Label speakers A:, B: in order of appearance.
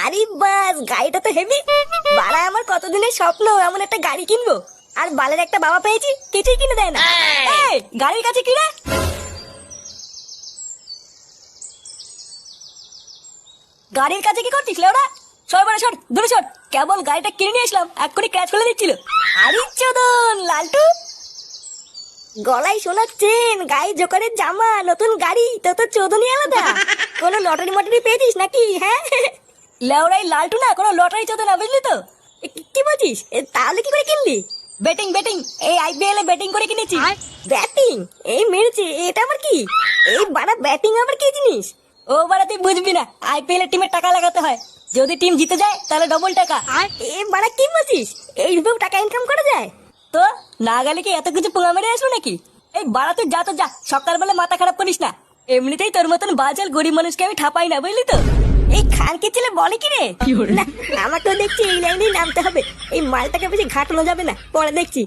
A: আরে বাস, গাড়িটা তো হেভি। বাড়া, আমার কতদিনের স্বপ্ন এমন একটা গাড়ি কিনবো। আর বালের একটা বাবা পেয়েছি, কিছুই কিনে দেয় না। এই, গাড়ির কাছে কি রে? গাড়ির কাছে কি করছিস লেওড়া? সর বাড়া, সর দূরে সর। কেবল গাড়িটা কিনে নিয়ে আসলাম, এক্ষুনি ক্র্যাশ করে দিচ্ছিল। আরে চোদন লালটু, গলায় সোনার চেন, গায়ে জোকারের জামা, নতুন গাড়ি, তো চোদনই আলাদা। কোনো লটারি মটারি পেয়েছিস নাকি? হ্যাঁ লেওড়াই লালটু না, কোনো লটারি চোদন না, বুঝলি তো? কি বলছিস? তাহলে কি করে কিনলি? ব্যাটিং ব্যাটিং, এই আইপিএল এ ব্যাটিং করে কিনেছি। ব্যাটিং? এই মেরেছে, এটা আবার কি? এই বাড়া, ব্যাটিং আবার কি জিনিস? ও বাড়া, তুই বুঝবি না। আইপিএল এর টিমে টাকা লাগাতে হয়, যদি টিম জিতে যায় তাহলে ডবল টাকা। এ বাড়া, কি বলছিস? এইভাবে টাকা ইনকাম করা যায়? তো না গেলে কি এত কিছু পোঙা মেরে আসবো নাকি? এই বাড়া, তুই যা তো যা, সকালবেলা মাথা খারাপ করিস না। এমনিতেই তোর মতন বাজার গরিব মানুষকে আমি ঠাপাই না, বুঝলি তো? এই খানকে ছেলে বলে কি রে? না, আমাকেও দেখছি এই লাইনেই নামতে হবে। এই মালটাকে বেশি ঘাটানো যাবে না, পরে দেখছি।